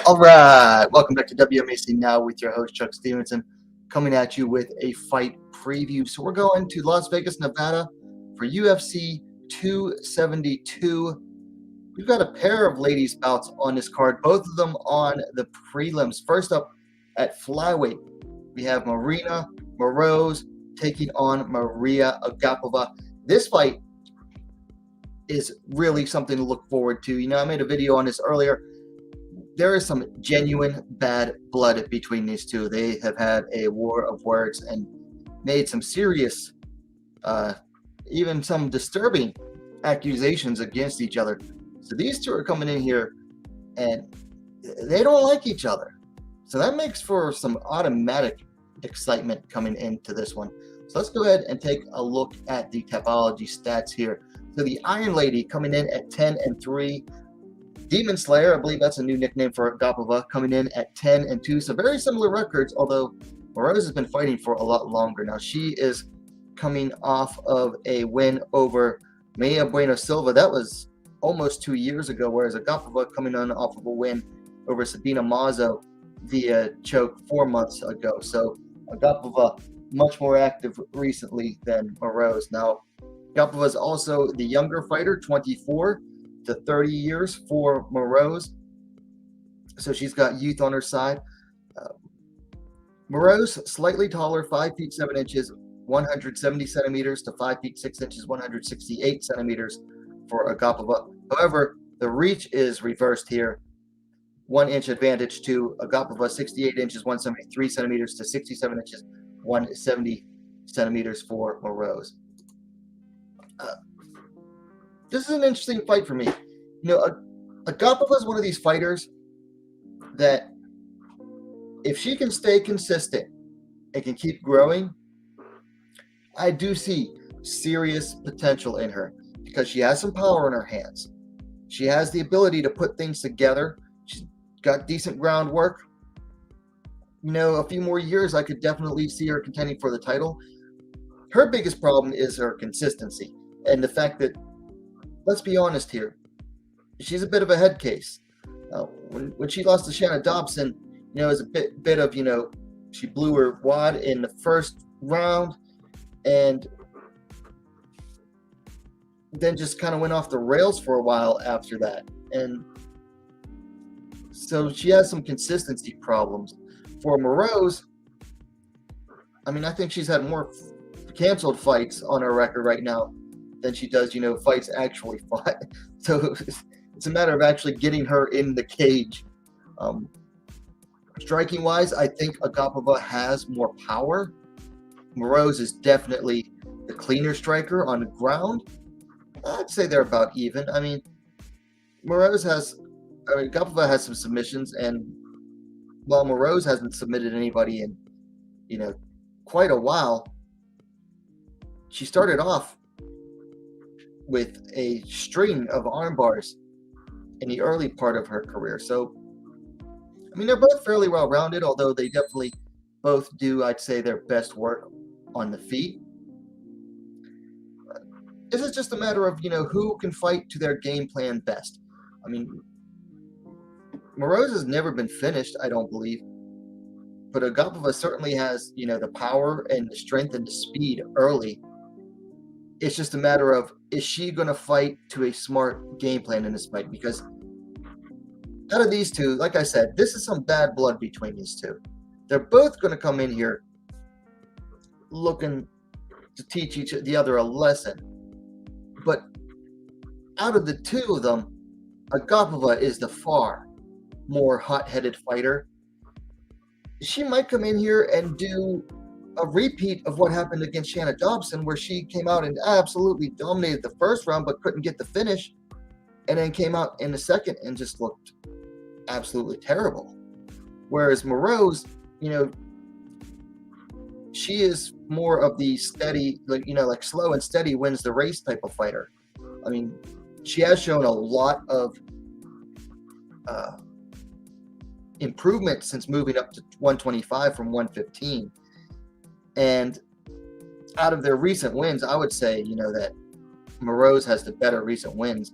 All right, welcome back to WMAC Now with your host Chuck Stevenson, coming at you with a fight preview. So we're going to Las Vegas, Nevada for UFC 272. We've got a pair of ladies bouts on this card, both of them on the prelims. First up at flyweight, we have Maryna Moroz taking on Mariya Agapova. This fight is really something to look forward to. You know, I made a video on this earlier. There is some genuine bad blood between these two. They have had a war of words and made some serious, even some disturbing accusations against each other. So these two are coming in here and they don't like each other. So that makes for some automatic excitement coming into this one. So let's go ahead and take a look at the Tapology stats here. So the Iron Lady coming in at 10-3. Demon Slayer, I believe that's a new nickname for Agapova, coming in at 10-2. So very similar records, although Moroz has been fighting for a lot longer. Now she is coming off of a win over Maryna Silva. That was almost 2 years ago, whereas Agapova coming on off of a win over Sabina Mazo via choke 4 months ago. So Agapova much more active recently than Moroz. Now Agapova is also the younger fighter, 24 to 30 years for Moroz. So she's got youth on her side. Moroz, slightly taller, 5 feet 7 inches, 170 centimeters to 5 feet 6 inches, 168 centimeters for Agapova. However, the reach is reversed here. 1 inch advantage to Agapova, 68 inches, 173 centimeters to 67 inches, 170 centimeters for Moroz. This is an interesting fight for me. You know, Agapova is one of these fighters that if she can stay consistent and can keep growing, I do see serious potential in her because she has some power in her hands. She has the ability to put things together. She's got decent groundwork. You know, a few more years, I could definitely see her contending for the title. Her biggest problem is her consistency and the fact that, let's be honest here, she's a bit of a head case. When she lost to Shanna Dobson, you know, it was a bit of, you know, she blew her wad in the first round and then just kind of went off the rails for a while after that. And so she has some consistency problems. For Moroz, I mean, I think she's had more canceled fights on her record right now than she does, you know, fights actually fought. So it's a matter of actually getting her in the cage. Striking wise, I think Agapova has more power. Moroz is definitely the cleaner striker on the ground. I'd say they're about even. I mean, Agapova has some submissions, and while Moroz hasn't submitted anybody in, you know, quite a while, she started off with a string of arm bars in the early part of her career. So, I mean, they're both fairly well-rounded, although they definitely both do, I'd say, their best work on the feet. This is just a matter of, you know, who can fight to their game plan best. I mean, Moroz has never been finished, I don't believe. But Agapova certainly has, you know, the power and the strength and the speed early. It's just a matter of, is she going to fight to a smart game plan in this fight? Because out of these two, like I said, this is some bad blood between these two. They're both going to come in here looking to teach the other a lesson. But out of the two of them, Agapova is the far more hot-headed fighter. She might come in here and do a repeat of what happened against Shanna Dobson, where she came out and absolutely dominated the first round but couldn't get the finish, and then came out in the second and just looked absolutely terrible. Whereas Moroz, you know, she is more of the steady, like, you know, like slow and steady wins the race type of fighter. I mean, she has shown a lot of improvement since moving up to 125 from 115. And out of their recent wins, I would say, you know, that Moroz has the better recent wins.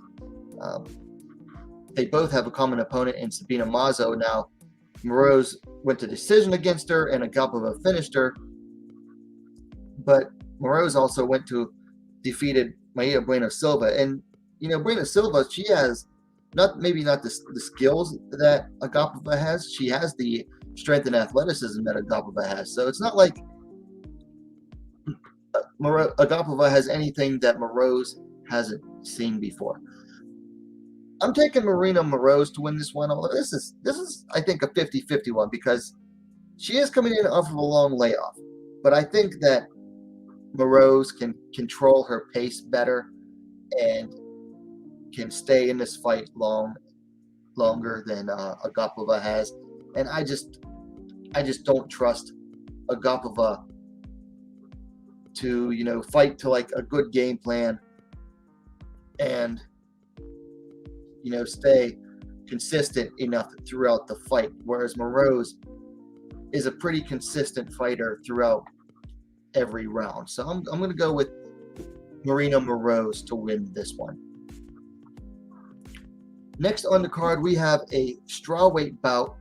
they both have a common opponent in Sabina Mazo. Now, Moroz went to decision against her, and Agapova finished her. But Moroz also defeated Maria Bueno Silva. And, Bueno Silva, she has maybe not the skills that Agapova has. She has the strength and athleticism that Agapova has. So it's not like Agapova has anything that Moroz hasn't seen before. I'm taking Maryna Moroz to win this one. Although this is I think a 50-50 one, because she is coming in off of a long layoff. But I think that Moroz can control her pace better and can stay in this fight longer than Agapova has. And I just don't trust Agapova to fight to like a good game plan and stay consistent enough throughout the fight, whereas Moroz is a pretty consistent fighter throughout every round. So I'm going to go with Maryna Moroz to win this one. Next on the card, we have a strawweight bout.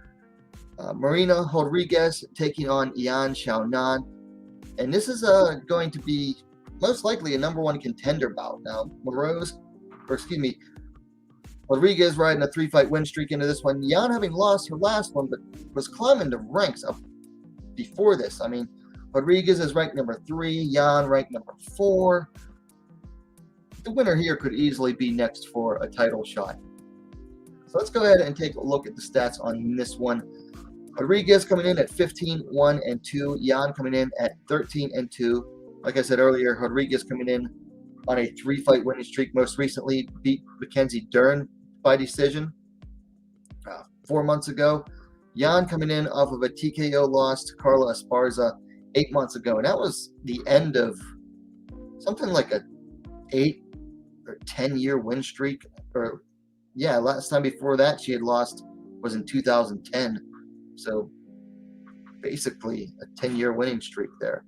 Marina Rodriguez taking on Yan Xiaonan. And this is going to be most likely a number one contender bout. Now, Rodriguez riding a 3-fight win streak into this one. Yan having lost her last one, but was climbing the ranks up before this. I mean, Rodriguez is ranked number 3, Yan ranked number 4. The winner here could easily be next for a title shot. So let's go ahead and take a look at the stats on this one. Rodriguez coming in at 15-1-2. Yan coming in at 13-2. Like I said earlier, Rodriguez coming in on a 3-fight winning streak. Most recently beat Mackenzie Dern by decision 4 months ago. Yan coming in off of a TKO loss to Carla Esparza 8 months ago. And that was the end of something like a 8 or 10-year win streak. Last time before that she had lost was in 2010. So basically a 10-year winning streak there.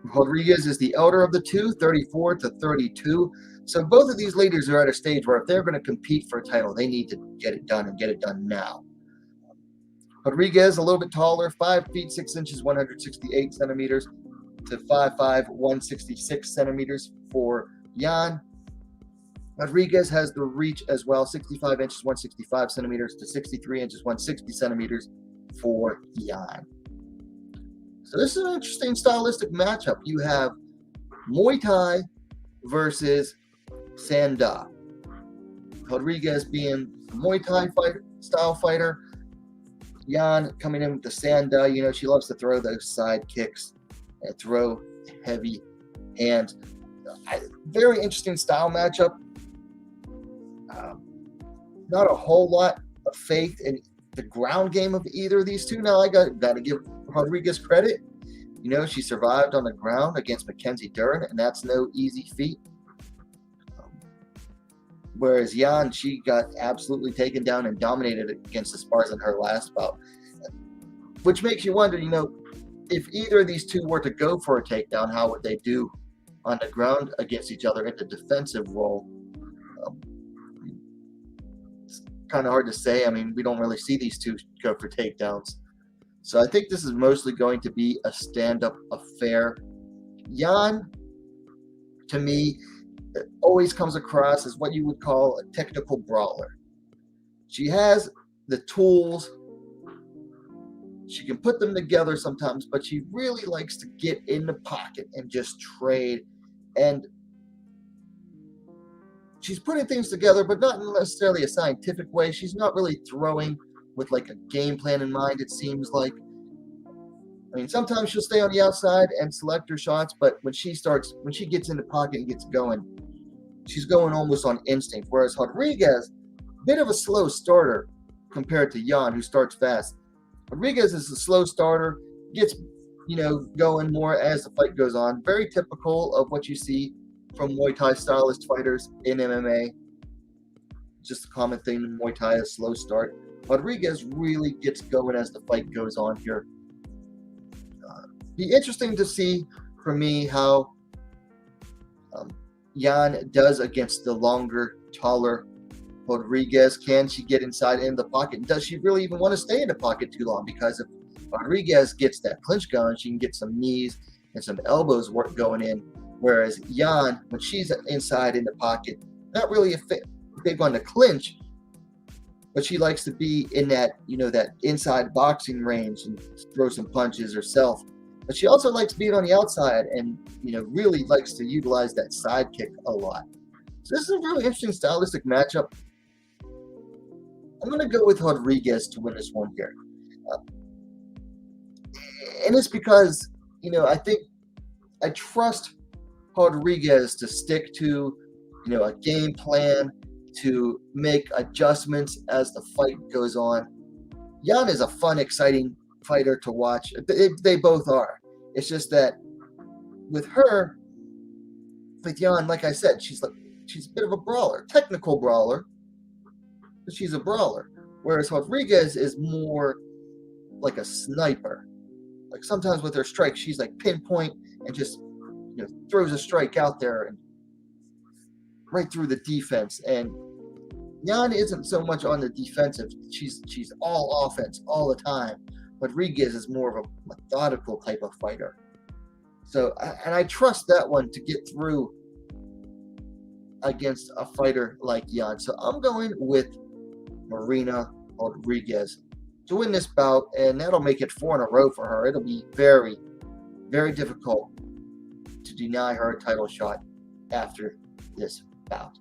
Rodriguez is the elder of the two, 34-32. So both of these ladies are at a stage where if they're going to compete for a title, they need to get it done and get it done now. Rodriguez a little bit taller, 5 feet 6 inches, 168 centimeters to 5'5", 166 centimeters for Yan. Rodriguez has the reach as well, 65 inches, 165 centimeters to 63 inches, 160 centimeters for Yan. So this is an interesting stylistic matchup. You have Muay Thai versus Sanda. Rodriguez being a Muay Thai style fighter. Yan coming in with the Sanda. She loves to throw those side kicks and throw heavy hands. Very interesting style matchup. Not a whole lot of faith in the ground game of either of these two. Now, I got to give Rodriguez credit. She survived on the ground against Mackenzie Dern, and that's no easy feat. Whereas Yan, she got absolutely taken down and dominated against Esparza in her last bout. Which makes you wonder, if either of these two were to go for a takedown, how would they do on the ground against each other in the defensive role? It's kind of hard to say. I mean, we don't really see these two go for takedowns. So I think this is mostly going to be a stand-up affair. Yan, to me, always comes across as what you would call a technical brawler. She has the tools. She can put them together sometimes, but she really likes to get in the pocket and just trade. And she's putting things together, but not necessarily a scientific way. She's not really throwing with like a game plan in mind, it seems like. I mean, sometimes she'll stay on the outside and select her shots, but when she gets in the pocket and gets going, she's going almost on instinct. Whereas Rodriguez, a bit of a slow starter compared to Yan, who starts fast. Rodriguez is a slow starter, gets, going more as the fight goes on. Very typical of what you see from Muay Thai stylist fighters in MMA. Just a common thing in Muay Thai, a slow start. Rodriguez really gets going as the fight goes on here. Be interesting to see for me how Yan does against the longer taller Rodriguez. Can she get inside in the pocket? Does she really even want to stay in the pocket too long? Because if Rodriguez gets that clinch going, she can get some knees and some elbows work going in. Whereas Yan, when she's inside in the pocket, not really big on the clinch, but she likes to be in that, that inside boxing range and throw some punches herself. But she also likes being on the outside and, really likes to utilize that side kick a lot. So this is a really interesting stylistic matchup. I'm going to go with Rodriguez to win this one here. And it's because, I trust Rodriguez to stick to, a game plan, to make adjustments as the fight goes on. Yan is a fun, exciting fighter to watch. They both are. It's just that with Yan, like I said, she's a bit of a brawler, technical brawler, but she's a brawler. Whereas Rodriguez is more like a sniper. Like sometimes with her strikes, she's like pinpoint and just throws a strike out there and right through the defense. And Yan isn't so much on the defensive. She's all offense all the time. Rodriguez is more of a methodical type of fighter. So, and I trust that one to get through against a fighter like Yan. So I'm going with Marina Rodriguez to win this bout, and that'll make it 4 in a row for her. It'll be very, very difficult to deny her a title shot after this bout.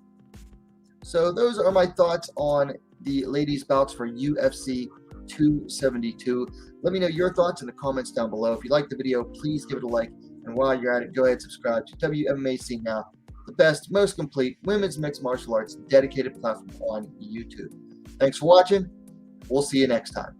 So those are my thoughts on the ladies' bouts for UFC 272. Let me know your thoughts in the comments down below. If you liked the video, please give it a like. And while you're at it, go ahead and subscribe to WMMA Scene Now, the best, most complete women's mixed martial arts dedicated platform on YouTube. Thanks for watching. We'll see you next time.